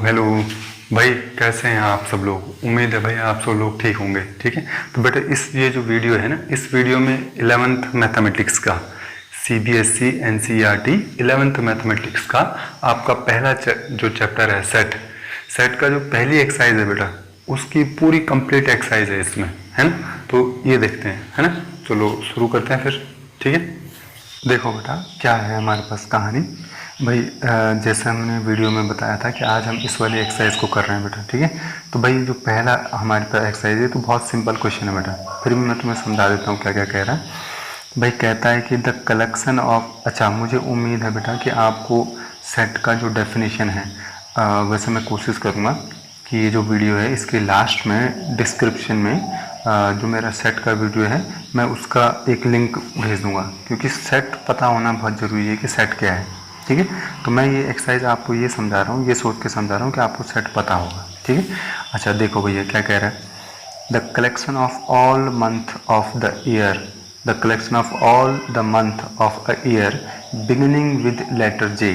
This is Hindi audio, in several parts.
हेलो भाई, कैसे हैं आप सब लोग। उम्मीद है भाई आप सब लोग ठीक होंगे। ठीक है, तो बेटा ये जो वीडियो है ना, इस वीडियो में 11th मैथमेटिक्स का सीबीएसई एनसीईआरटी 11th मैथमेटिक्स का आपका पहला जो चैप्टर है सेट सेट का जो पहली एक्सरसाइज है बेटा, उसकी पूरी कंप्लीट एक्सरसाइज है इसमें, है ना। तो ये देखते हैं, है ना। चलो शुरू करते हैं फिर। ठीक है, देखो बेटा क्या है हमारे पास कहानी। भाई जैसे हमने वीडियो में बताया था कि आज हम इस वाली एक्सरसाइज को कर रहे हैं बेटा। ठीक है, तो भाई जो पहला हमारे पास एक्सरसाइज है तो बहुत सिंपल क्वेश्चन है बेटा, फिर भी मैं तुम्हें समझा देता हूँ क्या क्या कह रहा है। भाई कहता है कि द कलेक्शन ऑफ, अच्छा मुझे उम्मीद है बेटा कि आपको सेट का जो डेफिनेशन है, वैसे मैं कोशिश करूँगा कि ये जो वीडियो है इसके लास्ट में डिस्क्रिप्शन में जो मेरा सेट का वीडियो है मैं उसका एक लिंक भेज दूंगा, क्योंकि सेट पता होना बहुत ज़रूरी है कि सेट क्या है। ठीक है, तो मैं ये एक्सरसाइज आपको ये समझा रहा हूँ, ये सोच के समझा रहा हूँ कि आपको सेट पता होगा। ठीक है, अच्छा देखो भैया क्या कह रहा है। The collection of all month of the year, the collection of all the month of a year beginning with letter J.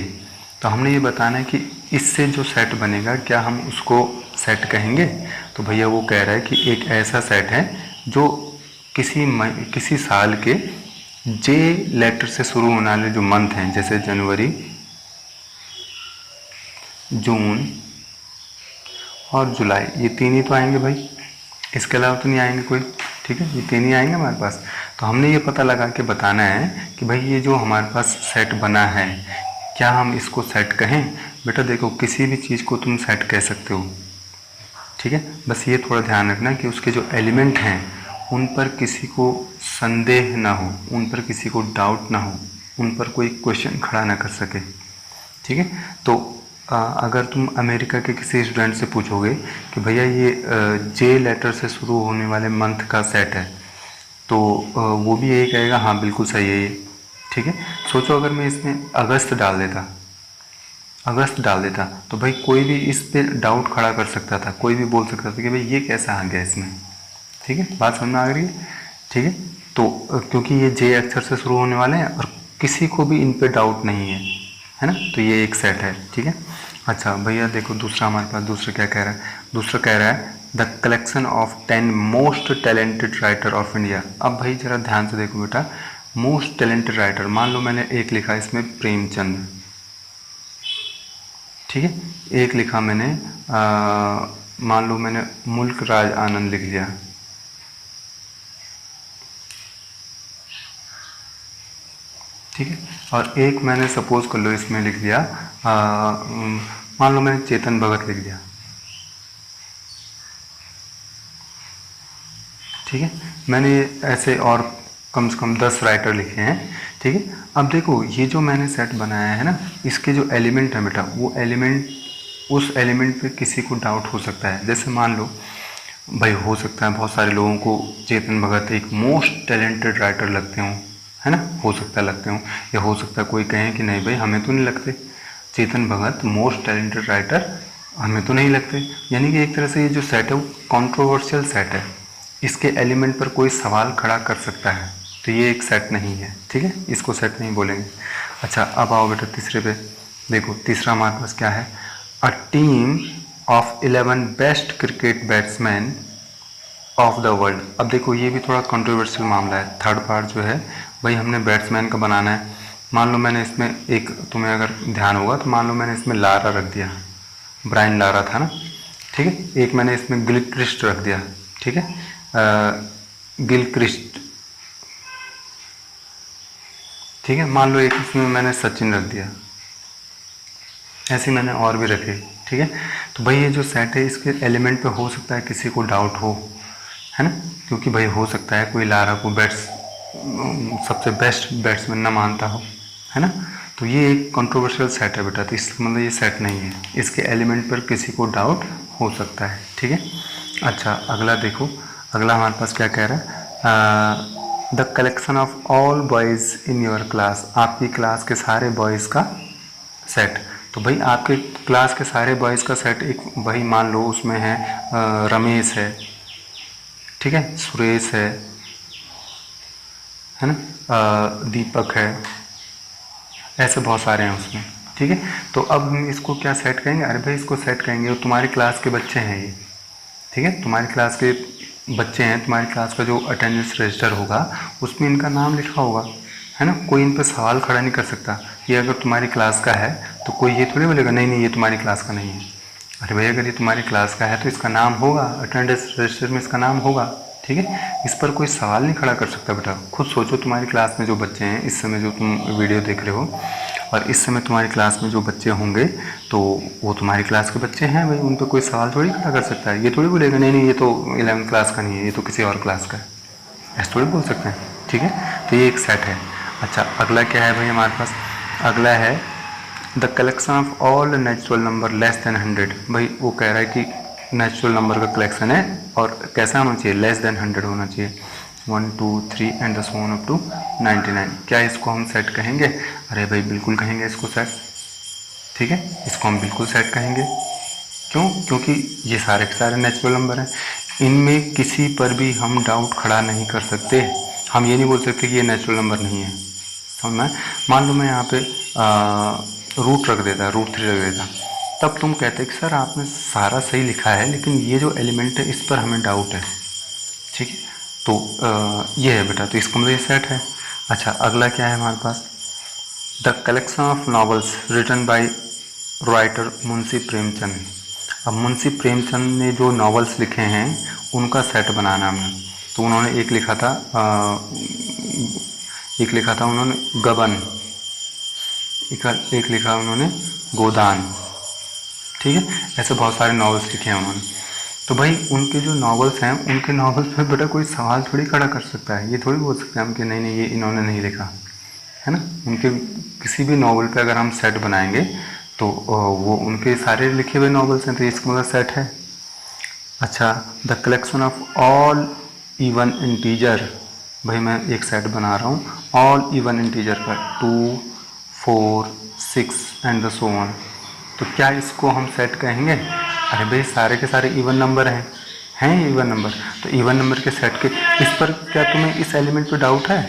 तो हमने ये बताना है कि इससे जो सेट बनेगा क्या हम उसको सेट कहेंगे। तो भैया वो कह रहा है कि एक ऐसा सेट है जो किसी साल के जे लेटर से शुरू होने वाले जो मंथ हैं, जैसे जनवरी, जून और जुलाई, ये तीन ही तो आएंगे भाई, इसके अलावा तो नहीं आएंगे कोई। ठीक है, ये तीन ही आएंगे हमारे पास। तो हमने ये पता लगा के बताना है कि भाई ये जो हमारे पास सेट बना है क्या हम इसको सेट कहें। बेटा देखो किसी भी चीज़ को तुम सेट कह सकते हो। ठीक है, बस ये थोड़ा ध्यान रखना कि उसके जो एलिमेंट हैं उन पर किसी को संदेह ना हो, उन पर किसी को डाउट ना हो, उन पर कोई क्वेश्चन खड़ा ना कर सके। ठीक है, तो अगर तुम अमेरिका के किसी स्टूडेंट से पूछोगे कि भैया ये जे लेटर से शुरू होने वाले मंथ का सेट है, तो वो भी यही कहेगा हाँ बिल्कुल सही है ये। ठीक है, सोचो अगर मैं इसमें अगस्त डाल देता तो भाई कोई भी इस पे डाउट खड़ा कर सकता था, कोई भी बोल सकता था कि भाई ये कैसा आ गया इसमें। ठीक है, बात समझ में आ रही है। ठीक है, तो क्योंकि ये जे अक्षर से शुरू होने वाले हैं और किसी को भी इन पे डाउट नहीं है ना, तो ये एक सेट है। ठीक है, अच्छा भैया देखो दूसरा हमारे पास दूसरा क्या कह रहा है। दूसरा कह रहा है the collection of 10 most talented writer of India. अब भाई जरा ध्यान से देखो बेटा, मोस्ट टैलेंटेड राइटर, मान लो मैंने एक लिखा इसमें प्रेमचंद। ठीक है, एक लिखा मैंने मान लो मैंने मुल्क राज आनंद लिख लिया। ठीक है, और एक मैंने सपोज कर लो इसमें लिख दिया मान लो मैंने चेतन भगत लिख दिया। ठीक है, मैंने ऐसे और कम से कम 10 राइटर लिखे हैं। ठीक है, अब देखो ये जो मैंने सेट बनाया है ना, इसके जो एलिमेंट है बेटा, वो एलिमेंट उस एलिमेंट पे किसी को डाउट हो सकता है। जैसे मान लो भाई हो सकता है बहुत सारे लोगों को चेतन भगत एक मोस्ट टैलेंटेड राइटर लगते हों, है ना, हो सकता है लगते हों, या हो सकता है कोई कहे कि नहीं भाई हमें तो नहीं लगते Chetan Bhagat most talented writer, हमें तो नहीं लगते। यानी कि एक तरह से ये जो सेट है वो कंट्रोवर्शियल सेट है, इसके एलिमेंट पर कोई सवाल खड़ा कर सकता है, तो ये एक सेट नहीं है। ठीक है, इसको सेट नहीं बोलेंगे। अच्छा अब आओ बेटा तीसरे पे। देखो तीसरा हमारे पास क्या है, a team of 11 best cricket batsman of the world. अब देखो ये भी थोड़ा कंट्रोवर्शियल मामला है। थर्ड पार्ट जो है भाई हमने बैट्समैन का बनाना है। मान लो मैंने इसमें एक, तुम्हें अगर ध्यान होगा तो मान लो मैंने इसमें लारा रख दिया, ब्रायन लारा था ना। ठीक है, एक मैंने इसमें गिलक्रिस्ट रख दिया। ठीक है, गिलक्रिस्ट। ठीक है, मान लो एक इसमें मैंने सचिन रख दिया, ऐसे मैंने और भी रखे। ठीक है, तो भाई ये जो सेट है इसके एलिमेंट पे हो सकता है किसी को डाउट हो, है ना, क्योंकि भाई हो सकता है कोई लारा को सबसे बेस्ट बैट्समैन ना मानता हो, है ना। तो ये एक कंट्रोवर्शियल सेट है बेटा, तो इसका मतलब ये सेट नहीं है, इसके एलिमेंट पर किसी को डाउट हो सकता है। ठीक है, अच्छा अगला देखो, अगला हमारे पास क्या कह रहा है, the collection of all boys in your class, आपकी क्लास के सारे बॉयज़ का सेट। तो भाई आपके क्लास के सारे बॉयज़ का सेट एक, भाई मान लो उसमें है रमेश है, ठीक है, सुरेश है ना, दीपक है, ऐसे बहुत सारे हैं उसमें। ठीक है। तो अब हम इसको क्या सेट करेंगे, अरे भाई इसको सेट करेंगे, तुम्हारी क्लास के बच्चे हैं ये, ठीक है, तुम्हारी क्लास के बच्चे हैं, तुम्हारी क्लास का जो अटेंडेंस रजिस्टर होगा उसमें इनका नाम लिखा होगा, है ना। कोई इन पर सवाल खड़ा नहीं कर सकता। ये अगर तुम्हारी क्लास का है तो कोई ये थोड़ी बोलेगा नहीं नहीं ये तुम्हारी क्लास का नहीं है। अरे भाई अगर ये तुम्हारी क्लास का है तो इसका नाम होगा, अटेंडेंस रजिस्टर में इसका नाम होगा, ठीक है। इस पर कोई सवाल नहीं खड़ा कर सकता। बेटा खुद सोचो, तुम्हारी क्लास में जो बच्चे हैं इस समय जो तुम वीडियो देख रहे हो, और इस समय तुम्हारी क्लास में जो बच्चे होंगे तो वो तुम्हारी क्लास के बच्चे हैं भाई, उन पर कोई सवाल थोड़ी खड़ा कर सकता है। ये थोड़ी बोलेगा नहीं नहीं ये तो 11th क्लास का नहीं है, ये तो किसी और क्लास का है, ऐसे थोड़ी बोल सकते हैं, ठीक है। तो ये एक सेट है। अच्छा अगला क्या है भाई हमारे पास, अगला है the collection of all natural number less than 100। भाई वो कह रहा है कि नेचुरल नंबर का कलेक्शन है और कैसा होना चाहिए, लेस देन 100 होना चाहिए, 1 2 3 and so on up to 99। क्या इसको हम सेट कहेंगे, अरे भाई बिल्कुल कहेंगे इसको सेट, ठीक है, इसको हम बिल्कुल सेट कहेंगे। क्यों, क्योंकि ये सारे के सारे नेचुरल नंबर हैं, इनमें किसी पर भी हम डाउट खड़ा नहीं कर सकते। हम ये नहीं बोल सकते कि ये नेचुरल नंबर नहीं है। समझ में, मान लो मैं यहाँ पे रूट रख देता, रूट 3 रख देता, तब तुम कहते कि सर आपने सारा सही लिखा है लेकिन ये जो एलिमेंट है इस पर हमें डाउट है, ठीक है। तो ये है बेटा, तो इसका मतलब ये सेट है। अच्छा अगला क्या है हमारे पास, the collection of novels written by writer Munshi Premchand. अब मुंशी प्रेमचंद ने जो नॉवेल्स लिखे हैं उनका सेट बनाना हमें, तो उन्होंने एक लिखा था उन्होंने गबन, एक लिखा उन्होंने गोदान, ठीक है, ऐसे बहुत सारे नॉवेल्स लिखे हैं उन्होंने। तो भाई उनके जो नॉवेल्स हैं उनके नॉवेल्स में बेटा कोई सवाल थोड़ी खड़ा कर सकता है, ये थोड़ी बोल सकते हैं हम कि नहीं नहीं ये इन्होंने नहीं लिखा, है ना। उनके किसी भी नॉवल पे अगर हम सेट बनाएंगे तो वो उनके सारे लिखे हुए नॉवेल्स हैं, तो इसका मतलब सेट है। अच्छा the collection of all even integer, भाई मैं एक सेट बना रहा हूँ ऑल इवन इंटीजर का, 2 4 6 एंड सो ऑन। तो क्या इसको हम सेट कहेंगे, अरे भाई सारे के सारे इवन नंबर हैं इवन नंबर, तो इवन नंबर के सेट के इस पर क्या तुम्हें इस एलिमेंट पे डाउट है,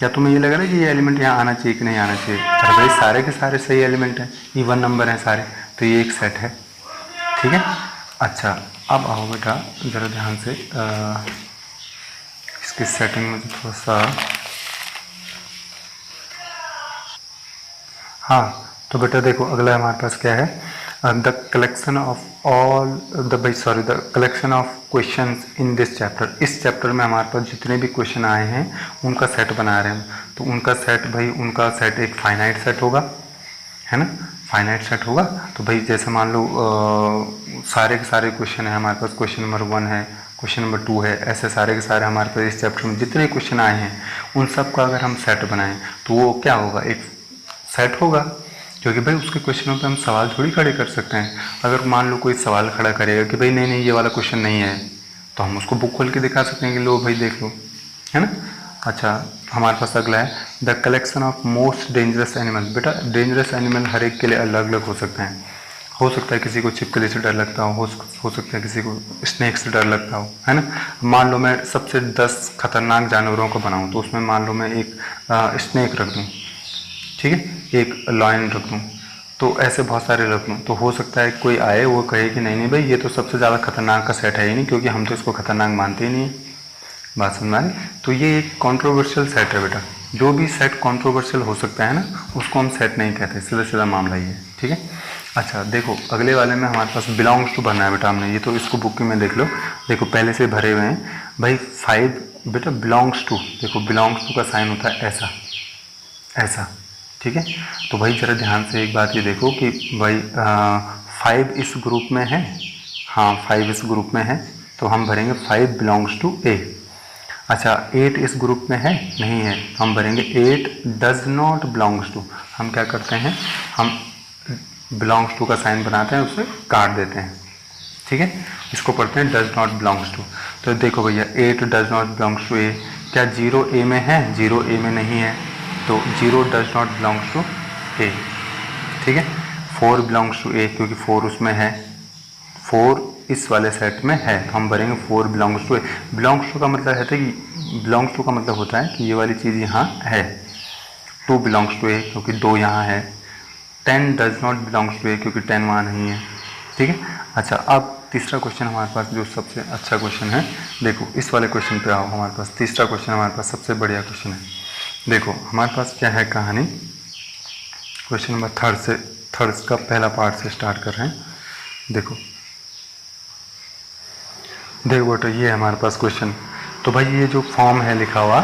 या तुम्हें ये लग रहा है कि ये एलिमेंट यहाँ आना चाहिए कि नहीं आना चाहिए। अरे भाई सारे के सारे सही एलिमेंट हैं, इवन नंबर हैं सारे, तो ये एक सेट है, ठीक है। अच्छा अब आओ बेटा ज़रा ध्यान से इसकी सेटिंग में थोड़ा सा, हाँ तो बेटा देखो अगला हमारे पास क्या है, the collection of all the collection of questions in this chapter. इस चैप्टर में हमारे पास जितने भी क्वेश्चन आए हैं उनका सेट बना रहे हैं, तो उनका सेट एक फाइनाइट सेट होगा, है ना, फाइनाइट सेट होगा। तो भाई जैसे मान लो सारे के सारे क्वेश्चन है हमारे पास, क्वेश्चन नंबर 1 है, क्वेश्चन नंबर 2 है, ऐसे सारे के सारे हमारे पास इस चैप्टर में जितने क्वेश्चन आए हैं उन सब का अगर हम सेट बनाएं तो वो क्या होगा, एक सेट होगा, क्योंकि भाई उसके क्वेश्चनों पे हम सवाल थोड़ी खड़े कर सकते हैं। अगर मान लो कोई सवाल खड़ा करेगा कि भाई नहीं नहीं ये वाला क्वेश्चन नहीं है, तो हम उसको बुक खोल के दिखा सकते हैं कि लो भाई देख लो, है ना। अच्छा हमारे पास अगला है the collection of most dangerous animal. बेटा डेंजरस एनिमल हर एक के लिए अलग अलग हो सकते हैं, हो सकता है किसी को छिपकली से डर लगता हो सकता है किसी को स्नेक से डर लगता हो, है ना। मान लो मैं सबसे 10 खतरनाक जानवरों को बनाऊं तो उसमें मान लो मैं एक स्नेक रख दूं, ठीक है, एक लॉयन रख दूं, तो ऐसे बहुत सारे रख दूं, तो हो सकता है कोई आए वो कहे कि नहीं नहीं भाई ये तो सबसे ज़्यादा खतरनाक का सेट है ही नहीं, क्योंकि हम तो इसको खतरनाक मानते ही नहीं। बात समझ में आ रही। तो ये एक कॉन्ट्रोवर्शियल सेट है बेटा, जो भी सेट कॉन्ट्रोवर्शियल हो सकता है ना उसको हम सेट नहीं कहते, सीधा सीधा मामला ये है, ठीक है। अच्छा देखो अगले वाले में हमारे पास बिलोंग्स टू भरना है बेटा हमने, ये तो इसको बुक में देख लो, देखो पहले से भरे हुए हैं भाई 5 बेटा बिलोंग्स टू, देखो बिलोंग्स टू का साइन होता है ऐसा ऐसा, ठीक है। तो भाई ज़रा ध्यान से एक बात ये देखो कि भाई 5 इस ग्रुप में है, हाँ 5 इस ग्रुप में है, तो हम भरेंगे 5 बिलोंग्स टू ए। अच्छा 8 इस ग्रुप में है, नहीं है, हम भरेंगे 8 डज नॉट बिलोंग्स टू। हम क्या करते हैं, हम बिलोंग्स टू का साइन बनाते हैं उसे काट देते हैं, ठीक है, इसको पढ़ते हैं डज नॉट बिलोंग्स टू। तो देखो भैया 8 डज नॉट बिलोंग्स टू ए, क्या 0 ए में है, 0 ए में नहीं है, तो 0 डज नॉट बिलोंग्स टू ए, ठीक है। 4 बिलोंग्स टू ए क्योंकि 4 उसमें है, 4 इस वाले सेट में है, तो हम भरेंगे 4 belongs to A. Belongs to का मतलब है कि बिलोंग्स टू का मतलब होता है कि ये वाली चीज़ यहाँ है। 2 बिलोंग्स टू ए क्योंकि 2 यहाँ है। 10 डज नॉट बिलोंग्स टू ए, क्योंकि 10 वहाँ नहीं है, ठीक है। अच्छा, अब तीसरा क्वेश्चन हमारे पास जो सबसे अच्छा क्वेश्चन है, देखो इस वाले क्वेश्चन पे आओ। हमारे पास तीसरा क्वेश्चन हमारे पास सबसे बढ़िया क्वेश्चन है। देखो हमारे पास क्या है कहानी, क्वेश्चन नंबर थर्ड का पहला पार्ट से स्टार्ट कर रहे हैं। देखो बेटा ये है हमारे पास क्वेश्चन। तो भाई ये जो फॉर्म है लिखा हुआ,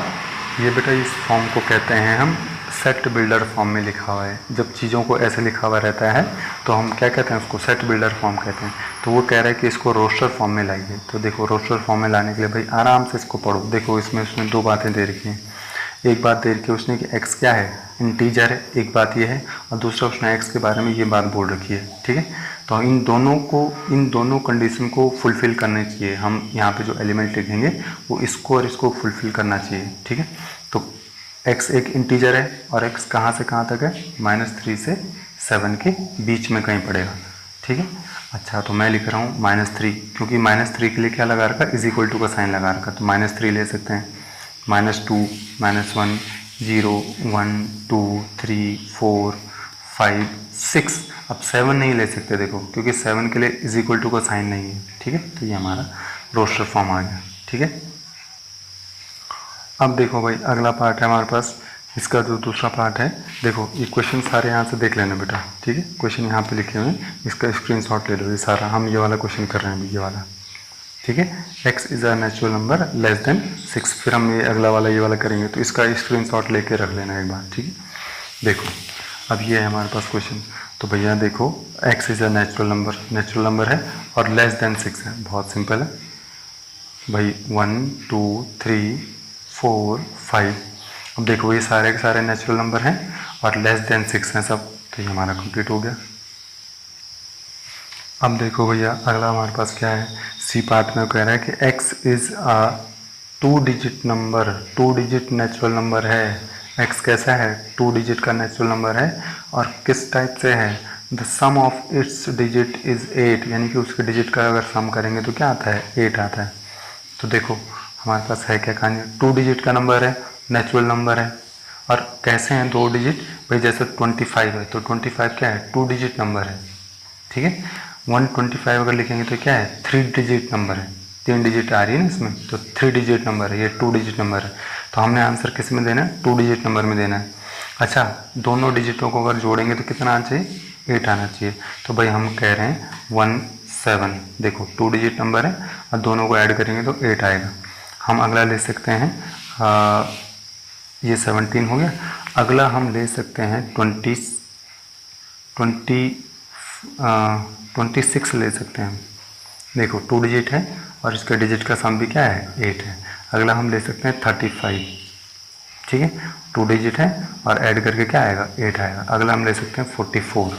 ये बेटा इस फॉर्म को कहते हैं हम सेट बिल्डर फॉर्म में लिखा हुआ है। जब चीज़ों को ऐसे लिखा हुआ रहता है तो हम क्या कहते हैं, उसको सेट बिल्डर फॉर्म कहते हैं। तो वो कह रहा है कि इसको रोस्टर फॉर्म में लाइए। तो देखो रोस्टर फॉर्म में लाने के लिए भाई आराम से इसको पढ़ो। देखो इसमें उसने दो बातें दे रखी हैं। एक बात दे रखी है उसने कि x क्या है, इंटीजर है, एक बात ये है, और दूसरा उसने x के बारे में ये बात बोल रखी है, ठीक है। तो इन दोनों कंडीशन को फुलफिल करने चाहिए। हम यहाँ पे जो एलिमेंट लिखेंगे वो इसको और इसको फुलफिल करना चाहिए, ठीक है। तो x एक इंटीजर है और x कहाँ से कहाँ तक है, -3 से 7 के बीच में कहीं पड़ेगा, ठीक है। अच्छा, तो मैं लिख रहा हूँ -3, क्योंकि -3 के लिए क्या लगा रखा, इज इक्वल टू का साइन लगा रखा, तो -3 ले सकते हैं। -2, -1, 0, 1, 2, 3, 4, 5, 6। अब 7 नहीं ले सकते देखो, क्योंकि 7 के लिए इज इक्वल टू का साइन नहीं है, ठीक है। तो ये हमारा रोस्टर फॉर्म आ गया, ठीक है। अब देखो भाई अगला पार्ट है हमारे पास, इसका जो दूसरा पार्ट है। देखो ये क्वेश्चन सारे यहाँ से देख लेना बेटा, ठीक है। क्वेश्चन यहाँ पे लिखे हुए हैं, इसका स्क्रीनशॉट ले लो। ये सारा हम ये वाला क्वेश्चन कर रहे हैं, ये वाला, ठीक है। x is a natural number less than 6। फिर हम ये अगला वाला ये वाला करेंगे, तो इसका स्क्रीनशॉट लेके रख लेना एक बार, ठीक है। देखो अब ये है हमारे पास क्वेश्चन। तो भैया देखो x is a natural number है और लेस देन 6 है। बहुत सिंपल है भाई, 1, 2, 3, 4, 5। अब देखो ये सारे के सारे नेचुरल नंबर हैं और लेस देन 6 हैं सब, तो ये हमारा कंप्लीट हो गया। अब देखो भैया अगला हमारे पास क्या है, सी पार्ट में कह रहा है कि x is a 2 digit number, 2 digit natural number है। x कैसा है, 2 डिजिट का नेचुरल नंबर है और किस टाइप से है, the sum of its digit is 8, यानी कि उसके डिजिट का अगर सम करेंगे तो क्या आता है, 8 आता है। तो देखो हमारे पास है क्या कहानी, 2 डिजिट का नंबर है, नेचुरल नंबर है, और कैसे हैं 2 डिजिट, भाई जैसे 25 है तो 25 क्या है, 2 डिजिट नंबर है, ठीक है। 125 अगर लिखेंगे तो क्या है, 3 डिजिट नंबर है, 3 डिजिट आ रही है ना इसमें, तो 3 डिजिट नंबर है, ये 2 डिजिट नंबर है। तो हमने आंसर किस में देना है, 2 डिजिट नंबर में देना है। अच्छा, दोनों डिजिटों को अगर जोड़ेंगे तो कितना आना चाहिए, 8 आना चाहिए। तो भाई हम कह रहे हैं 17। देखो 2 डिजिट नंबर है और दोनों को ऐड करेंगे तो 8 आएगा। हम अगला ले सकते हैं, ये 17 हो गया। अगला हम ले सकते हैं 26 ले सकते हैं। देखो 2 डिजिट है और इसका डिजिट का सम भी क्या है, 8 है। अगला हम ले सकते हैं 35, ठीक है। 2 डिजिट है और ऐड करके क्या आएगा, 8 आएगा। अगला हम ले सकते हैं 44,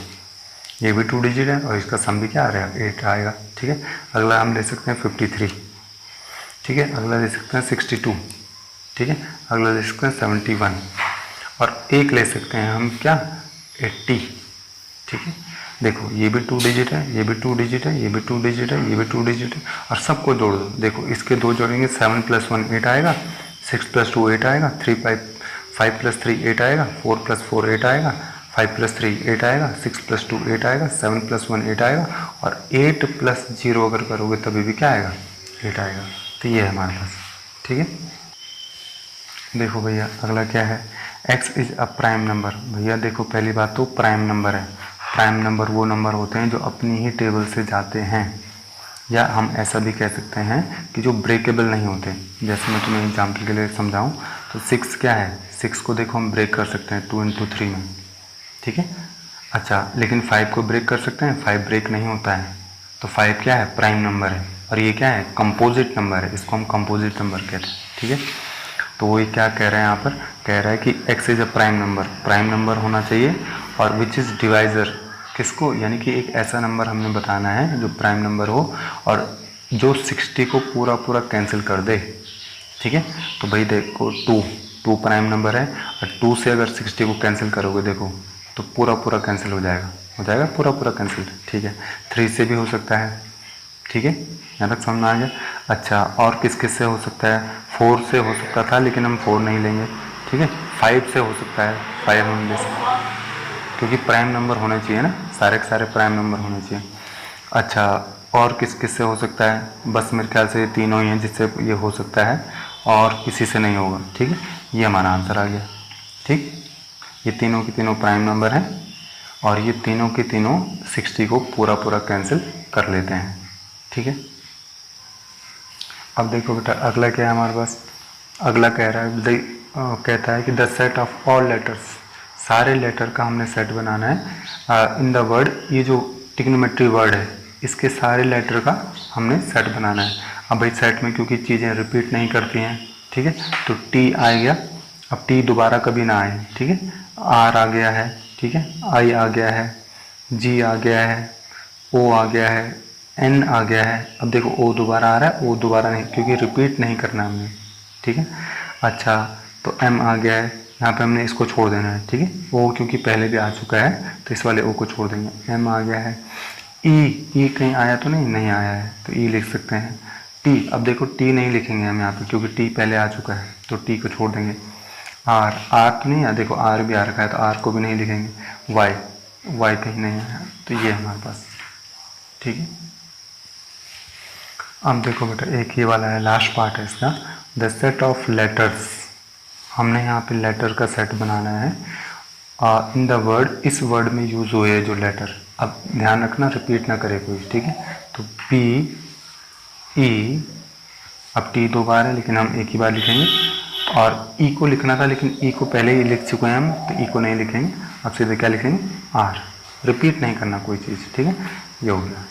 ये भी 2 डिजिट है और इसका सम भी क्या आ रहा है, 8 आएगा, ठीक है। अगला हम ले सकते हैं 53, ठीक है। अगला ले सकते हैं 62, ठीक है। अगला ले सकते हैं 71 और एक ले सकते हैं हम क्या, 80, ठीक है। देखो ये भी 2 डिजिट है, ये भी 2 डिजिट है, ये भी 2 डिजिट है, ये भी 2 डिजिट है, और सबको जोड़ दो। देखो इसके 2 जोड़ेंगे, 7 + 1 8 आएगा, 6 + 2 8 आएगा, 5 + 3 8 आएगा, 4 + 4 8 आएगा, 5 + 3 8 आएगा, 6 + 2 8 आएगा, 7 + 1 8 आएगा, और 8 + 0 अगर करोगे तभी भी क्या आएगा, 8 आएगा। तो ये है हमारे पास, ठीक है। देखो भैया अगला क्या है, x is a prime number. भैया देखो पहली बात तो प्राइम नंबर है। प्राइम नंबर वो नंबर होते हैं जो अपनी ही टेबल से जाते हैं, या हम ऐसा भी कह सकते हैं कि जो ब्रेकेबल नहीं होते। जैसे मैं तुम्हें एग्जाम्पल के लिए समझाऊं तो 6 क्या है, 6 को देखो हम ब्रेक कर सकते हैं 2 × 3 में, ठीक है। अच्छा, लेकिन 5 को ब्रेक कर सकते हैं, 5 ब्रेक नहीं होता है। तो 5 क्या है, प्राइम नंबर है, और ये क्या है, कंपोजिट नंबर है, इसको हम कंपोजिट नंबर कहते हैं, ठीक है। तो वो क्या कह रहे हैं यहाँ पर, कह रहा है कि x is a prime number होना चाहिए, और विच इज़ डिवाइज़र, किसको, यानी कि एक ऐसा नंबर हमने बताना है जो प्राइम नंबर हो और जो 60 को पूरा पूरा कैंसिल कर दे, ठीक है। तो भाई देखो 2 प्राइम नंबर है, और 2 से अगर 60 को कैंसिल करोगे देखो तो पूरा पूरा कैंसिल हो जाएगा पूरा पूरा कैंसिल, ठीक है। 3 से भी हो सकता है, ठीक है, यहाँ तक समझ में आ गया। अच्छा, और किस किस से हो सकता है, 4 से हो सकता था लेकिन हम 4 नहीं लेंगे, ठीक है। 5 से हो सकता है, 5 हम ले सकते हैं, क्योंकि प्राइम नंबर होने चाहिए ना, सारे के सारे प्राइम नंबर होने चाहिए। अच्छा, और किस किस से हो सकता है? बस मेरे ख्याल से ये तीनों ही हैं जिससे ये हो सकता है, और किसी से नहीं होगा। ठीक है, ये हमारा आंसर आ गया। ठीक, ये तीनों के तीनों प्राइम नंबर हैं और ये तीनों के तीनों 60 को पूरा पूरा कैंसिल कर लेते हैं। ठीक है, अब देखो बेटा अगला क्या है हमारे पास। अगला कह रहा है कहता है कि the set of all letters, सारे लेटर का हमने सेट बनाना है इन द वर्ड, ये जो ट्रिग्नोमेट्री वर्ड है इसके सारे लेटर का हमने सेट बनाना है। अब भाई सेट में क्योंकि चीज़ें रिपीट नहीं करती हैं, ठीक है, तो टी आ गया, अब टी दोबारा कभी ना आए। ठीक है, आर आ गया है, ठीक है, आई आ गया है, जी आ गया है, ओ आ गया है, एन आ गया है। अब देखो ओ दोबारा आ रहा है, ओ दोबारा नहीं, क्योंकि रिपीट नहीं करना हमने। ठीक है, अच्छा तो एम आ गया है, यहाँ पे हमने इसको छोड़ देना है। ठीक है, ओ क्योंकि पहले भी आ चुका है तो इस वाले ओ को छोड़ देंगे। एम आ गया है, ई कहीं आया तो नहीं, नहीं आया है तो ई लिख सकते हैं। टी, अब देखो टी नहीं लिखेंगे हम यहाँ पे क्योंकि टी पहले आ चुका है तो टी को छोड़ देंगे। आर तो नहीं है, देखो आर भी आ रखा है तो आर को भी नहीं लिखेंगे। वाई कहीं नहीं आया तो ये हमारे पास। ठीक है, अब देखो बेटा एक ये वाला है, लास्ट पार्ट है इसका, द सेट ऑफ लेटर्स। हमने यहाँ पे लेटर का सेट बनाना है इन द वर्ड, इस वर्ड में यूज हुए जो लेटर। अब ध्यान रखना रिपीट ना करे कोई। ठीक है, तो पी ई, अब टी दो बार है लेकिन हम एक ही बार लिखेंगे, और ई को लिखना था लेकिन ई को पहले ही लिख चुके हैं हम तो ई को नहीं लिखेंगे। अब सीधे क्या लिखेंगे? आर, रिपीट नहीं करना कोई चीज़। ठीक है, ये हो गया।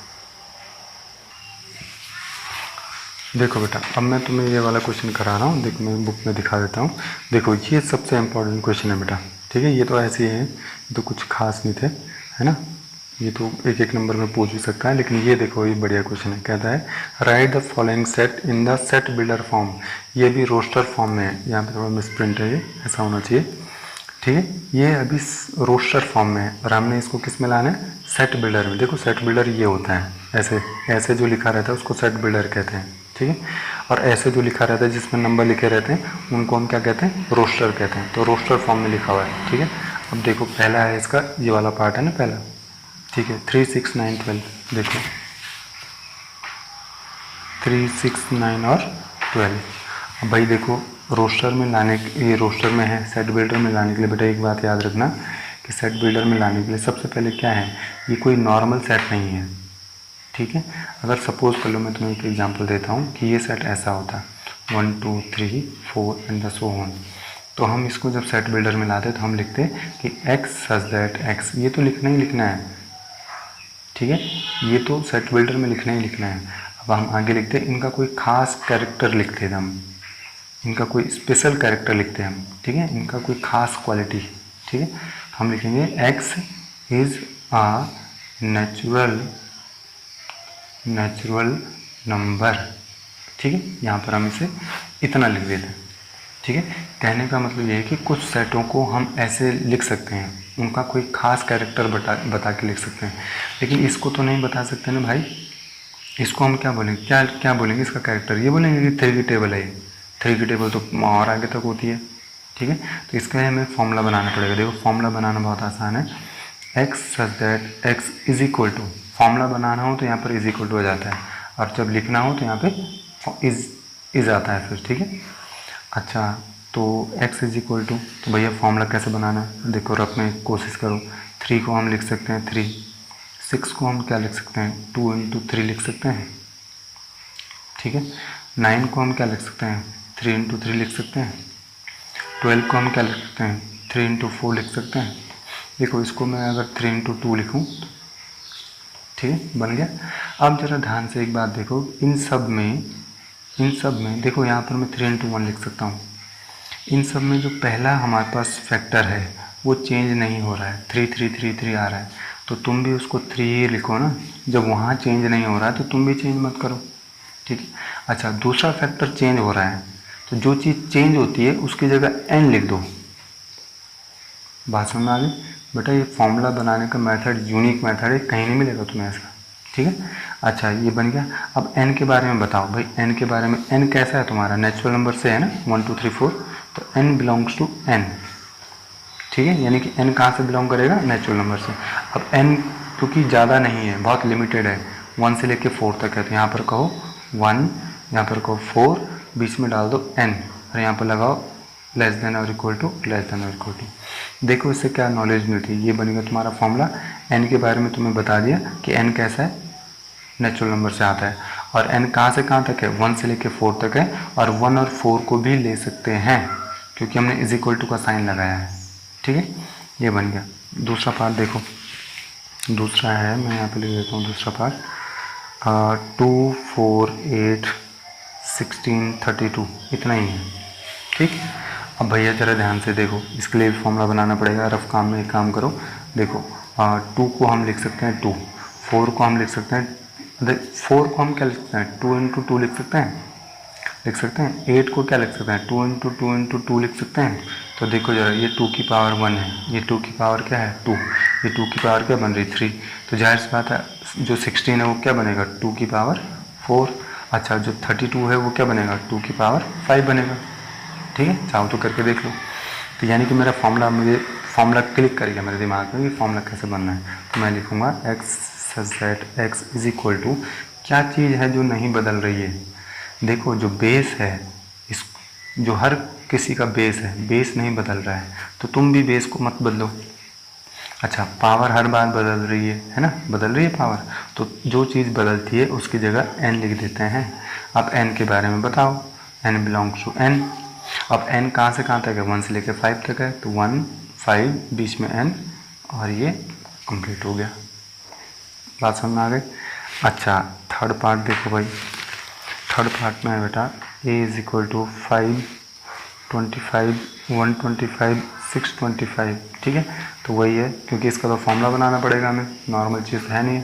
देखो बेटा अब मैं तुम्हें ये वाला क्वेश्चन करा रहा हूँ, देखो मैं बुक में दिखा देता हूँ। देखो ये सबसे इम्पोर्टेंट क्वेश्चन है बेटा। ठीक है, ये तो ऐसे ही है, तो कुछ खास नहीं थे, है ना, ये तो एक एक नंबर में पूछ भी सकता है, लेकिन ये देखो ये बढ़िया क्वेश्चन है। कहता है right the following set in the set builder form. ये भी रोस्टर फॉर्म में है, यहाँ पे थोड़ा मिसप्रिंट है, ये ऐसा होना चाहिए। ठीक है, ये अभी रोस्टर फॉर्म में है और हमने इसको किस में लाना है? सेट बिल्डर में। देखो सेट बिल्डर ये होता है, ऐसे ऐसे जो लिखा रहता है उसको सेट बिल्डर कहते हैं। ठीक है, और ऐसे जो लिखा रहता है जिसमें नंबर लिखे रहते हैं उनको हम क्या कहते हैं? रोस्टर कहते हैं। तो रोस्टर फॉर्म में लिखा हुआ है। ठीक है, अब देखो पहला है इसका, ये वाला पार्ट है ना पहला। ठीक है, 3, 6, 9, 12, देखो 3, 6, 9 और 12। अब भाई देखो रोस्टर में लाने, ये रोस्टर में है, सेट बिल्डर में लाने के लिए बेटा एक बात याद रखना कि सेट बिल्डर में लाने के लिए सबसे पहले क्या है, ये कोई नॉर्मल सेट नहीं है। ठीक है, अगर सपोज कर लो मैं तुम्हें एक एग्जांपल देता हूँ कि ये सेट ऐसा होता है 1 2 3 4 एंड सो ऑन, तो हम इसको जब सेट बिल्डर में लाते तो हम लिखते कि x सच दैट x, ये तो लिखना ही लिखना है। ठीक है, ये तो सेट बिल्डर में लिखना ही लिखना है। अब हम आगे लिखते हैं इनका कोई खास कैरेक्टर लिखते हैं हम, इनका कोई स्पेशल कैरेक्टर लिखते हैं हम। ठीक है, इनका कोई खास क्वालिटी। ठीक है, तो हम लिखेंगे x is a natural number. ठीक है, यहाँ पर हम इसे इतना लिख देते हैं। ठीक है, कहने का मतलब ये है कि कुछ सेटों को हम ऐसे लिख सकते हैं, उनका कोई खास कैरेक्टर बता के लिख सकते हैं, लेकिन इसको तो नहीं बता सकते ना भाई। इसको हम क्या बोलेंगे, क्या बोलेंगे इसका कैरेक्टर? ये बोलेंगे कि 3 की टेबल है, 3 की टेबल तो और आगे तक होती है। ठीक है, तो इसके लिए हमें फॉर्मूला बनाना पड़ेगा। देखो फॉर्मूला बनाना बहुत आसान है, x such that x is equal to, formula बनाना हो तो यहाँ पर इज इक्वल टू हो जाता है, और जब लिखना हो तो यहाँ पे इज आता है फिर। ठीक है, अच्छा तो x इज इक्वल टू, तो भैया फॉर्मूला कैसे बनाना है? देखो रखने की कोशिश करो। 3 को हम लिख सकते हैं 3, 6 को हम क्या लिख सकते हैं? 2 इंटू 3 लिख सकते हैं। ठीक है, 9 को हम क्या लिख सकते हैं? 3 इंटू 3 लिख सकते हैं। 12 को हम क्या लिख सकते हैं? 3 इंटू 4 लिख सकते हैं। देखो इसको मैं अगर 3 इंटू 2 लिखूँ, ठीक है बन गया। अब जरा ध्यान से एक बात देखो, इन सब में देखो यहाँ पर मैं 3 इंटू 1 लिख सकता हूँ। इन सब में जो पहला हमारे पास फैक्टर है वो चेंज नहीं हो रहा है, 3 3 3 3 आ रहा है, तो तुम भी उसको 3 ही लिखो ना। जब वहाँ चेंज नहीं हो रहा है तो तुम भी चेंज मत करो। ठीक है, अच्छा दूसरा फैक्टर चेंज हो रहा है, तो जो चीज़ चेंज होती है उसकी जगह n लिख दो। बात समझ में आ गई बेटा? ये फॉर्मूला बनाने का मेथड यूनिक मेथड है, कहीं नहीं मिलेगा तुम्हें ऐसा। ठीक है, अच्छा ये बन गया। अब n के बारे में बताओ भाई, n के बारे में, n कैसा है तुम्हारा? नेचुरल नंबर से है ना, 1 2 3 4, तो n बिलोंग्स टू n। ठीक है, यानी कि n कहाँ से बिलोंग करेगा, नेचुरल नंबर से। अब n क्योंकि ज़्यादा नहीं है, बहुत लिमिटेड है, 1 से लेके 4 तक है, तो यहाँ पर कहो 1, यहाँ पर कहो 4, बीच में डाल दो n और यहाँ पर लगाओ लेस देन और इक्वल टू, लेस देन और इक्वल टू। देखो इससे क्या नॉलेज मिलती है, ये बनेगा तुम्हारा फॉर्मूला। n के बारे में तुम्हें बता दिया कि n कैसा है, नेचुरल नंबर से आता है, और n कहाँ से कहाँ तक है, 1 से लेके 4 तक है, और 1 और 4 को भी ले सकते हैं क्योंकि हमने इज इक्वल टू का साइन लगाया है। ठीक है, ये बन गया। दूसरा पार्ट देखो, दूसरा है, मैं यहाँ पे लिख देता हूँ दूसरा पार्ट, 2 4 8 16 32, इतना ही है। ठीक, अब भैया ज़रा ध्यान से देखो, इसके लिए फॉर्मूला बनाना पड़ेगा। रफ काम में एक काम करो, देखो 2 को हम लिख सकते हैं 2, 4 को हम लिख सकते हैं, 4 को हम क्या लिख सकते हैं, 2 इंटू 2 लिख सकते हैं, 8 को क्या लिख सकते हैं, 2 इंटू 2 इंटू 2 लिख सकते हैं। तो देखो जरा, ये 2 की पावर 1 है, ये 2 की पावर क्या है 2, ये 2 की पावर क्या बन रही 3, तो जाहिर सी बात है जो 16 है वो क्या बनेगा 2 की पावर 4। अच्छा, जो 32 है वो क्या बनेगा 2 की पावर 5 बनेगा। ठीक है, चाहो तो करके देख लो। तो यानी कि मेरा फॉर्मूला, मुझे फॉर्मूला क्लिक करेगा मेरे दिमाग में कि फॉर्मूला कैसे बनना है। तो मैं लिखूँगा x such that x is equal to, क्या चीज़ है जो नहीं बदल रही है। देखो जो बेस है, इस जो हर किसी का बेस है, बेस नहीं बदल रहा है, तो तुम भी बेस को मत बदलो। अच्छा, पावर हर बार बदल रही है ना, बदल रही है पावर, तो जो चीज़ बदलती है उसकी जगह n लिख देते हैं। अब n के बारे में बताओ, n बिलोंग्स टू n। अब n कहाँ से कहाँ तक है, 1 से लेकर 5 तक है, तो 1 5 बीच में n, और ये कंप्लीट हो गया। बात समझ में आ गई। अच्छा, थर्ड पार्ट देखो भाई, थर्ड पार्ट में है बेटा a इज इक्वल टू 5 25 125 625। ठीक है, तो वही है, क्योंकि इसका तो फॉर्मूला बनाना पड़ेगा हमें, नॉर्मल चीज़ है नहीं।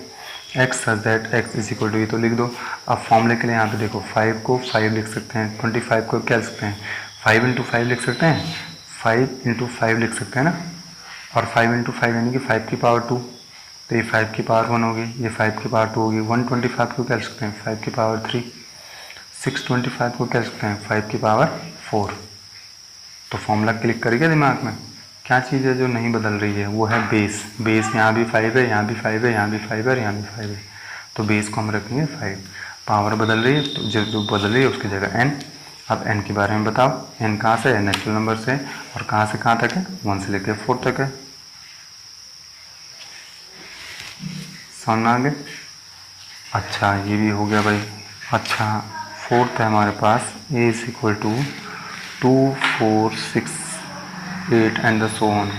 X such that x is equal to, ये तो लिख दो। अब फॉर्मूले के लिए यहाँ पे देखो, 5 को 5 लिख सकते हैं, 25 को क्या लिख सकते हैं, 5 इंटू 5 लिख सकते हैं, 5 इंटू 5 लिख सकते हैं ना, और 5 इंटू 5 यानी कि 5 की पावर 2, तो ये 5 की पावर 1 होगी, ये 5 की पावर 2 होगी। 125 को क्या लिख सकते हैं, 5 की पावर 3। 625 को क्या लिख सकते हैं, 5 की पावर 4। तो फॉर्मूला क्लिक करेगा दिमाग में, क्या चीज़ है जो नहीं बदल रही है, वो है बेस। बेस यहाँ भी 5 है, यहाँ भी 5 है, यहाँ भी 5 है, यहाँ भी 5 है, तो बेस को हम रखेंगे 5। पावर बदल रही है, तो जो बदल रही है उसकी जगह n। अब n के बारे में बताओ, n कहाँ से है, नेचुरल नंबर से, और कहाँ से कहाँ तक है, 1 से लेकर 4 तक है। समझ में आ गए। अच्छा, ये भी हो गया भाई। अच्छा, फोर्थ है हमारे पास, a is equal to 2 4 6 8 and so on.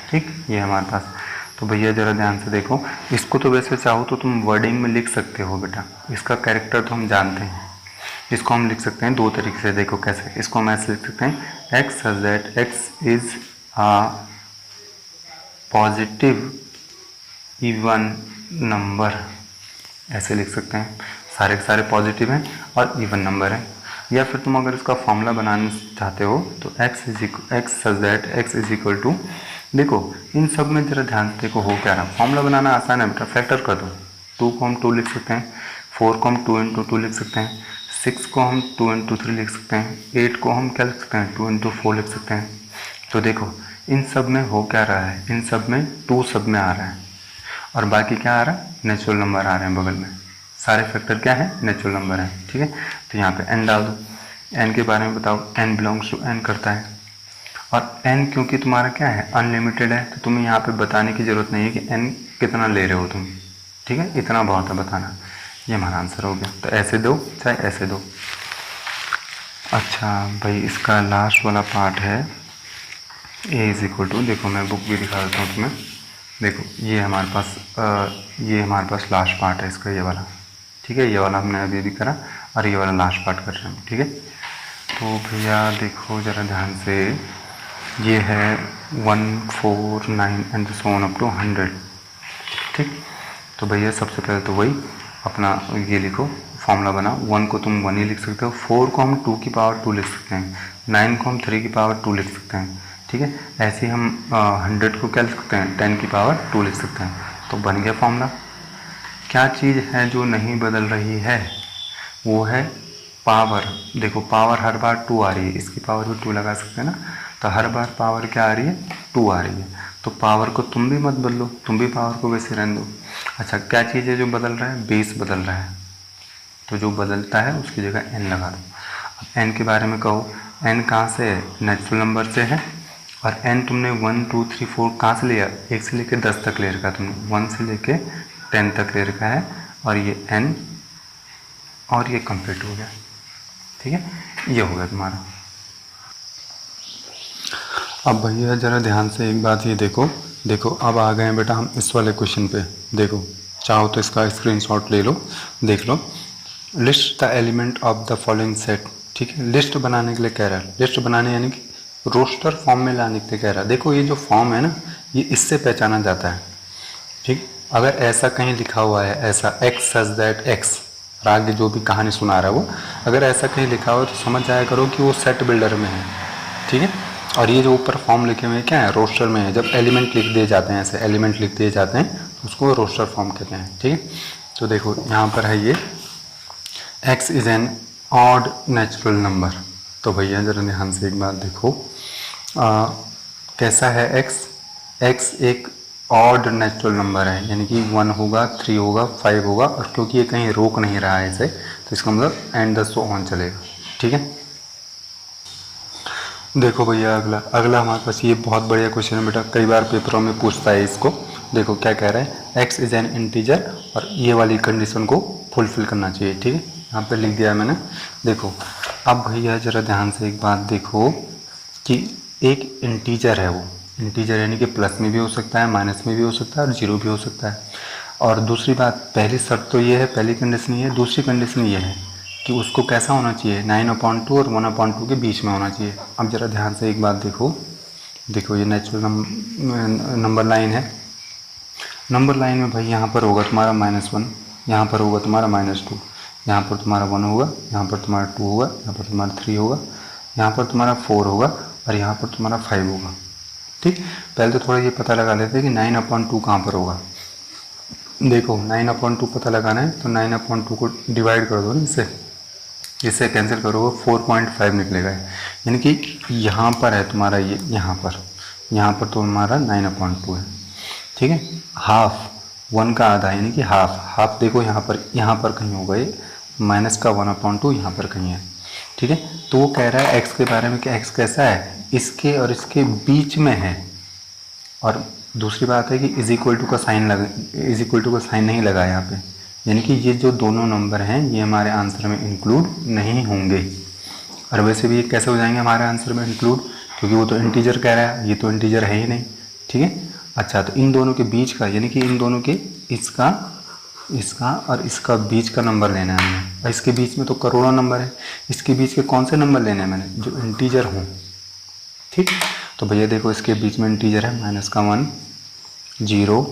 ठीक, ये हमारे पास। तो भैया ज़रा ध्यान से देखो, इसको तो वैसे चाहो तो तुम वर्डिंग में लिख सकते हो बेटा, इसका कैरेक्टर तो हम जानते हैं। इसको हम लिख सकते हैं दो तरीके से, देखो कैसे। इसको हम ऐसे लिख सकते हैं, x such that x is a positive even number, ऐसे लिख सकते हैं। सारे के सारे पॉजिटिव हैं और इवन नंबर है। या फिर तुम अगर इसका फॉर्मूला बनाना चाहते हो तो x such that x is equal to, देखो इन सब में जरा ध्यान से देखो हो क्या रहा। फॉर्मूला बनाना आसान है बेटा, फैक्टर कर दो। 2 को हम 2 लिख सकते हैं, 4 को हम 2 इंटू 2 लिख सकते हैं, 6 को हम 2 इंटू 3 लिख सकते हैं, 8 को हम क्या लिख सकते हैं, 2 इंटू 4 लिख सकते हैं। तो देखो इन सब में हो क्या रहा है, इन सब में 2 सब में आ रहा है, और बाकी क्या आ रहा है, नेचुरल नंबर आ रहे हैं बगल में। सारे फैक्टर क्या है, नेचुरल नंबर है। ठीक है, तो यहाँ पे n डाल दो। n के बारे में बताओ, n बिलोंग्स टू n करता है, और n क्योंकि तुम्हारा क्या है, अनलिमिटेड है, तो तुम्हें यहाँ पे बताने की ज़रूरत नहीं है कि n कितना ले रहे हो तुम। ठीक है, इतना बहुत है बताना। ये हमारा आंसर हो गया। तो ऐसे दो चाहे ऐसे दो। अच्छा भाई, इसका लास्ट वाला पार्ट है a इज इक्वल टू, देखो मैं बुक भी दिखा देता हूँ तुम्हें। देखो ये हमारे पास लास्ट पार्ट है इसका, ये वाला। ठीक है, ये वाला हमने अभी भी करा, और ये वाला लास्ट पार्ट कर रहे हैं। ठीक है, तो भैया देखो ज़रा ध्यान से, ये है 1 4 9 and so on up to 100। ठीक, तो भैया सबसे पहले तो वही अपना ये लिखो, फॉर्मूला बनाओ। 1 को तुम 1 ही लिख सकते हो, 4 को हम 2 की पावर 2 लिख सकते हैं, 9 को हम 3 की पावर 2 लिख सकते हैं। ठीक है, ऐसे ही हम 100 को क्या लिख सकते हैं, 10 की पावर 2 लिख सकते हैं। तो बन गया फॉर्मूला। क्या चीज़ है जो नहीं बदल रही है, वो है पावर। देखो पावर हर बार 2 आ रही है, इसकी पावर भी 2 लगा सकते हैं ना, तो हर बार पावर क्या आ रही है, 2 आ रही है, तो पावर को तुम भी मत बदलो, तुम भी पावर को वैसे रहने दो। अच्छा, क्या चीज़ है जो बदल रहा है? बेस बदल रहा है, तो जो बदलता है उसकी जगह n लगा दो। अब n के बारे में कहो, n कहाँ से है? नेचुरल नंबर से है, और n तुमने 1 2 3 4 कहाँ से लिया? 1 से लेकर 10 तक ले रखा तुमने, 1 से लेकर 10 तक ले रखा है, और ये n और ये कंप्लीट हो गया। ठीक है, ये हो गया तुम्हारा। अब भैया ज़रा ध्यान से एक बात ये देखो, देखो अब आ गए हैं बेटा हम इस वाले क्वेश्चन पे। देखो चाहो तो इसका स्क्रीनशॉट ले लो, देख लो। List the element of the following set. ठीक है, लिस्ट बनाने के लिए कह रहा है, लिस्ट बनाने यानी कि रोस्टर फॉर्म में लाने के लिए कह रहा है। देखो ये जो फॉर्म है ना, ये इससे पहचाना जाता है। ठीक, अगर ऐसा कहीं लिखा हुआ है, ऐसा एक्स सच दैट एक्स, और आगे जो भी कहानी सुना रहा है वो, अगर ऐसा कहीं लिखा हुआ है तो समझ जाया करो कि वो सेट बिल्डर में है। ठीक है, और ये जो ऊपर फॉर्म लिखे हुए हैं क्या है? रोस्टर में है। जब एलिमेंट लिख दिए जाते हैं, ऐसे एलिमेंट लिख दिए जाते हैं तो उसको रोस्टर फॉर्म कहते हैं। ठीक है, तो देखो यहाँ पर है ये x is an odd natural number. तो भैया ज़रा ध्यान से एक बात देखो, कैसा है x एक ऑड नेचुरल नंबर है, यानी कि 1 होगा, 3 होगा, 5 होगा, और क्योंकि ये कहीं रोक नहीं रहा है इसे, तो इसका मतलब एंड द सो ऑन चलेगा। ठीक है, देखो भैया अगला हमारे पास ये बहुत बढ़िया क्वेश्चन है बेटा, कई बार पेपरों में पूछता है इसको। देखो क्या कह रहा है, x इज़ एन इंटीजर, और ये वाली कंडीशन को फुलफिल करना चाहिए। ठीक है, यहाँ पे लिख दिया है मैंने। देखो अब भैया ज़रा ध्यान से एक बात देखो कि एक इंटीजर है, वो इंटीजर यानी कि प्लस में भी हो सकता है, माइनस में भी हो सकता है, और जीरो भी हो सकता है। और दूसरी बात, पहली शर्त तो ये है, पहली कंडीशन ये है, दूसरी कंडीशन ये है कि उसको कैसा होना चाहिए? 9/2 और 1/2 के बीच में होना चाहिए। अब ज़रा ध्यान से एक बात देखो, देखो ये नेचुरल नंबर लाइन है। नंबर लाइन में भाई यहाँ पर होगा तुम्हारा -1, यहाँ पर होगा तुम्हारा -2, यहाँ पर तुम्हारा 1 होगा, यहाँ पर तुम्हारा 2 होगा, यहाँ पर तुम्हारा 3 होगा, यहाँ पर तुम्हारा 4 होगा, और यहाँ पर तुम्हारा 5 होगा। ठीक, पहले तो थोड़ा ये पता लगा लेते हैं कि 9/2 कहाँ पर होगा। देखो 9/2 पता लगाना है तो 9/2 को डिवाइड कर दो ना इससे कैंसिल करोगे 4.5 निकलेगा, यानी कि यहाँ पर है तुम्हारा ये, यहाँ पर तुम्हारा 9/2 है। ठीक है, हाफ 1 का आधा यानी कि हाफ देखो यहाँ पर कहीं होगा ये, माइनस का 1/2 यहाँ पर कहीं है। ठीक है, तो वो कह रहा है x के बारे में कि x कैसा है, इसके और इसके बीच में है। और दूसरी बात है कि इज इक्वल टू का साइन नहीं लगा यहाँ पे, यानी कि ये जो दोनों नंबर हैं ये हमारे आंसर में इंक्लूड नहीं होंगे। और वैसे भी ये कैसे हो जाएंगे हमारे आंसर में इंक्लूड, क्योंकि वो तो इंटीजर कह रहा है, ये तो इंटीजर है ही नहीं। ठीक है, अच्छा तो इन दोनों के बीच का, यानी कि इन दोनों के इसका और इसका बीच का नंबर लेना है हमें, और इसके बीच में तो करोड़ों नंबर है, इसके बीच के कौन से नंबर लेने हैं मैंने? जो इंटीजर हों। ठीक, तो भैया देखो इसके बीच में इंटीजर है -1 0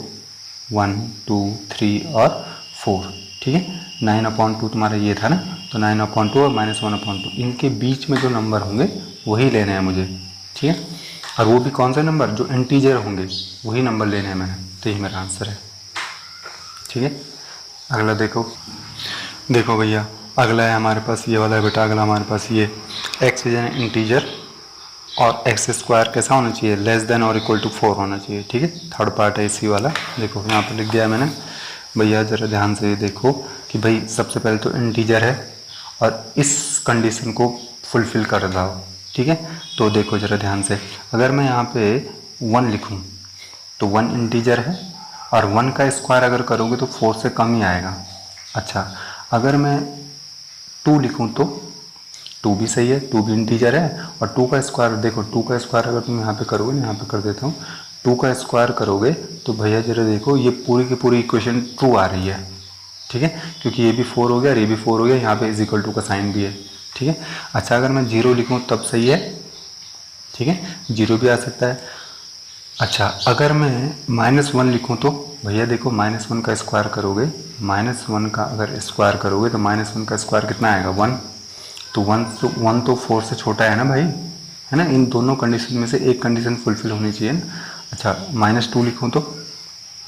1 2 3 और 4। ठीक है, 9/2 तुम्हारा ये था ना, तो 9/2 और -1/2 इनके बीच में जो नंबर होंगे वही लेने हैं मुझे। ठीक है, और वो भी कौन से नंबर? जो इंटीजर होंगे वही नंबर लेने हैं मैंने, तो यही मेरा आंसर है। ठीक है, अगला देखो भैया अगला है हमारे पास ये वाला है बेटा। अगला हमारे पास ये x इज एन इंटीजर और x² कैसा होना चाहिए? लेस देन और इक्वल टू 4 होना चाहिए। ठीक है, थर्ड पार्ट है इसी वाला। देखो यहाँ पर लिख दिया मैंने। भैया ज़रा ध्यान से देखो कि भाई सबसे पहले तो इंटीजर है और इस कंडीशन को फुलफ़िल कर रहा हो। ठीक है, तो देखो ज़रा ध्यान से, अगर मैं यहाँ पे 1 लिखूँ तो 1 इंटीजर है, और 1 का स्क्वायर अगर करोगे तो 4 से कम ही आएगा। अच्छा, अगर मैं 2 लिखूँ तो 2 भी सही है, 2 भी इंटीजर है, और 2 का स्क्वायर देखो, 2 का स्क्वायर अगर तुम यहाँ पे करोगे ना, यहाँ पे कर देता हूँ, 2 का स्क्वायर करोगे तो भैया जरा देखो ये पूरी की पूरी इक्वेशन ट्रू आ रही है। ठीक है, क्योंकि ये भी 4 हो गया और ये भी 4 हो गया, यहाँ पे इज इक्वल टू का साइन भी है। ठीक है, अच्छा अगर मैं 0 लिखूँ तब सही है। ठीक है, 0 भी आ सकता है। अच्छा अगर मैं -1 लिखूँ तो भैया देखो -1 का स्क्वायर करोगे, -1 का अगर स्क्वायर करोगे तो -1 का स्क्वायर कितना आएगा? 1। तो 1 तो 4 से छोटा है ना भाई, है ना। इन दोनों कंडीशन में से एक कंडीशन फुलफिल होनी चाहिए ना। अच्छा -2 लिखूँ तो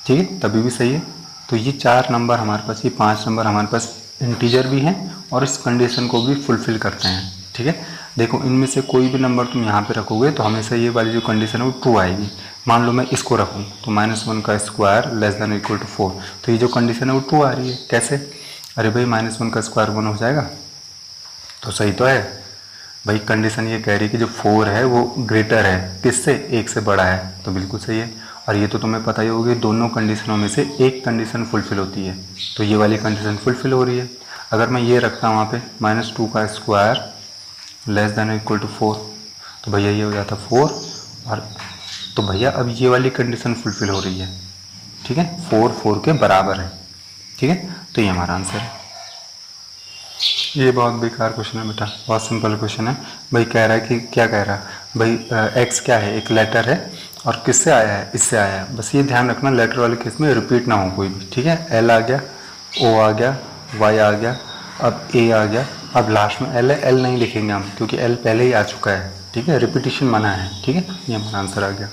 ठीक है, तभी भी सही है। तो ये 4 नंबर हमारे पास, ये 5 नंबर हमारे पास इंटीजर भी हैं और इस कंडीशन को भी फुलफिल करते हैं। ठीक है, देखो इनमें से कोई भी नंबर तुम यहाँ पे रखोगे तो हमेशा ये वाली जो कंडीशन है वो ट्रू आएगी। मान लो मैं इसको रखूँ तो -1 का square less than equal to 4, तो ये जो कंडीशन है वो ट्रू आ रही है। कैसे? अरे भाई -1 का स्क्वायर 1 हो जाएगा, तो सही तो है भाई। कंडीशन ये कह रही है कि जो 4 है वो ग्रेटर है किससे, 1 से बड़ा है, तो बिल्कुल सही है। और ये तो तुम्हें पता ही होगा दोनों कंडीशनों में से एक कंडीशन फुलफिल होती है, तो ये वाली कंडीशन फुलफिल हो रही है। अगर मैं ये रखता हूँ वहाँ पे -2 का square less than equal to 4, तो भैया ये हो जाता 4, और तो भैया अब ये वाली कंडीशन फुलफिल हो रही है, ठीक है, 4 के बराबर है, ठीक है, तो ये हमारा आंसर है। ये बहुत बेकार क्वेश्चन है बेटा, बहुत सिंपल क्वेश्चन है भाई। कह रहा है कि क्या कह रहा है भाई, एक्स क्या है, एक लेटर है और किससे आया है, इससे आया है। बस ये ध्यान रखना लेटर वाले केस में रिपीट ना हो कोई भी, ठीक है। एल आ गया, ओ आ गया, वाई आ गया, अब ए आ गया, अब लास्ट में एल है, एल नहीं लिखेंगे हम क्योंकि एल पहले ही आ चुका है, ठीक है, रिपीटिशन मना है, ठीक है। ये हमारा आंसर आ गया।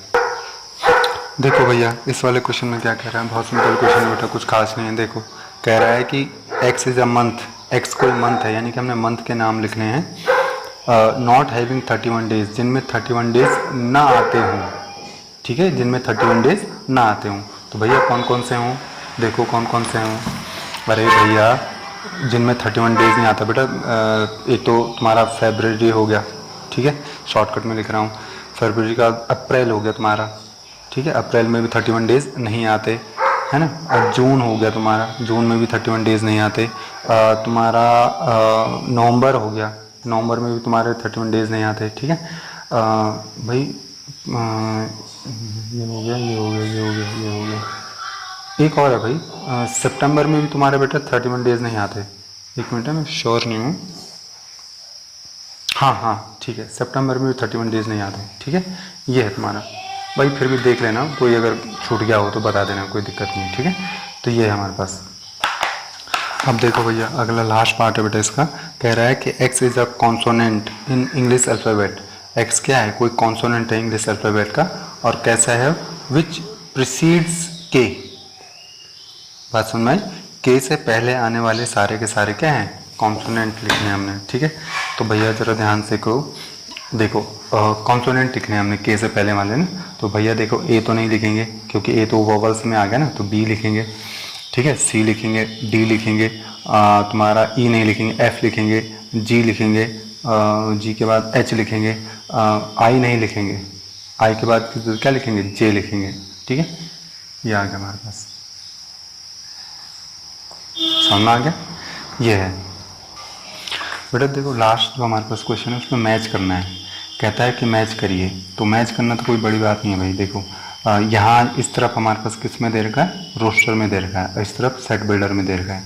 देखो भैया इस वाले क्वेश्चन में क्या कह रहा है, बहुत सिंपल क्वेश्चन है बेटा, कुछ खास नहीं है। देखो कह रहा है कि x is a month, x कोई मंथ है, यानी कि हमने मंथ के नाम लिखने हैं। नॉट हैविंग 31 डेज, जिनमें 31 डेज ना आते हों, ठीक है, जिनमें 31 डेज ना आते हों। तो भैया कौन कौन से हों, देखो कौन कौन से हों। अरे भैया जिनमें 31 डेज नहीं आता बेटा, एक तो तुम्हारा फरवरी हो गया, ठीक है, शॉर्टकट में लिख रहा हूँ। फरवरी का अप्रैल हो गया तुम्हारा, ठीक है, अप्रैल में भी 31 डेज नहीं आते, है ना। और जून हो गया तुम्हारा, जून में भी 31 डेज नहीं आते। तुम्हारा नवंबर हो गया, नवंबर में भी तुम्हारे 31 डेज नहीं आते, ठीक है। भाई ये हो गया, ये हो गया, ये हो गया, ये हो गया। एक और है भाई, सितंबर में भी तुम्हारे बेटा 31 डेज नहीं आते। एक मिनट है, मैं श्योर नहीं हूँ। हाँ हाँ ठीक है, सितंबर में भी 31 डेज नहीं आते, ठीक है। ये है तुम्हारा भाई, फिर भी देख लेना, कोई अगर छूट गया हो तो बता देना, कोई दिक्कत नहीं है, ठीक है। तो ये है हमारे पास। अब देखो भैया अगला लास्ट पार्ट है बेटा इसका, कह रहा है कि x is a consonant in English alphabet. X क्या है, कोई कॉन्सोनेंट है इंग्लिश अल्फ़ाबेट का, और कैसा है, विच प्रिसीड्स के। बात समझ में, के से पहले आने वाले सारे के सारे क्या हैं, कॉन्सोनेंट लिखने हैं हमने, ठीक है। तो भैया ज़रा ध्यान से करो, देखो कॉन्सोनेंट लिखने हैं हमने के से पहले वाले ना। तो भैया देखो ए तो नहीं लिखेंगे क्योंकि ए तो वोवल्स में आ गया ना, तो बी लिखेंगे, ठीक है, सी लिखेंगे, डी लिखेंगे, तुम्हारा ई नहीं लिखेंगे, एफ लिखेंगे, जी लिखेंगे, जी के बाद एच लिखेंगे, आई नहीं लिखेंगे, आई के बाद क्या लिखेंगे, जे लिखेंगे, ठीक है। ये आ गया हमारे पास, समझ में आ गया। ये है बेटा। देखो लास्ट जो हमारे पास क्वेश्चन है उसमें मैच करना है, कहता है कि मैच करिए। तो मैच करना तो कोई बड़ी बात नहीं है भाई। देखो यहाँ इस तरफ हमारे पास किस में दे रखा है, रोस्टर में दे रखा है, और इस तरफ सेट बिल्डर में दे रखा है।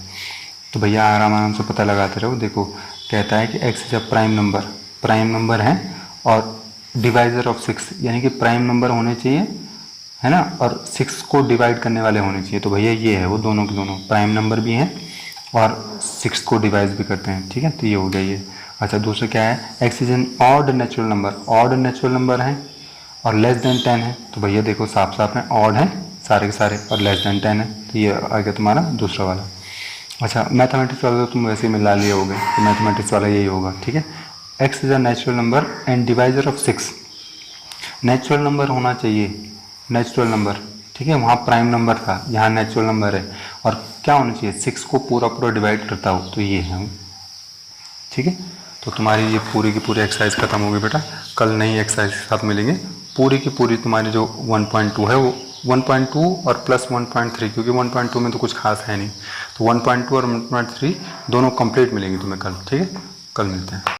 तो भैया आराम से पता लगाते रहो। देखो कहता है कि x is a prime number है और डिवाइजर ऑफ 6, यानी कि प्राइम नंबर होने चाहिए, है ना, और 6 को डिवाइड करने वाले होने चाहिए। तो भैया ये है वो, दोनों के दोनों प्राइम नंबर भी हैं और 6 को डिवाइड भी करते हैं, ठीक है। तो ये हो गया ये। अच्छा दूसरा क्या है, x is an odd natural number, odd natural number है और लेस देन 10 है। तो भैया देखो साफ साफ है, ऑड है सारे के सारे और लेस देन 10 है, तो ये आ गया तुम्हारा दूसरा वाला। अच्छा मैथमेटिक्स वाला तो तुम वैसे ही मिला लिए होगे, तो मैथमेटिक्स वाला यही होगा, ठीक है। X is a natural number and divisor of 6, natural number होना चाहिए, नेचुरल नंबर, ठीक है। वहाँ प्राइम नंबर था, यहाँ नेचुरल नंबर है, और क्या होना चाहिए, 6 को पूरा डिवाइड करता हो, तो ये है, ठीक है। तो तुम्हारी ये पूरी की पूरी एक्सरसाइज खत्म होगी बेटा। कल नई एक्सरसाइज के साथ मिलेंगे। पूरी की पूरी तुम्हारी जो 1.2 है वो 1.2 और प्लस 1.3, क्योंकि 1.2 में तो कुछ खास है नहीं, तो 1.2 और 1.3 दोनों कंप्लीट मिलेंगी तुम्हें कल, ठीक है। कल मिलते हैं।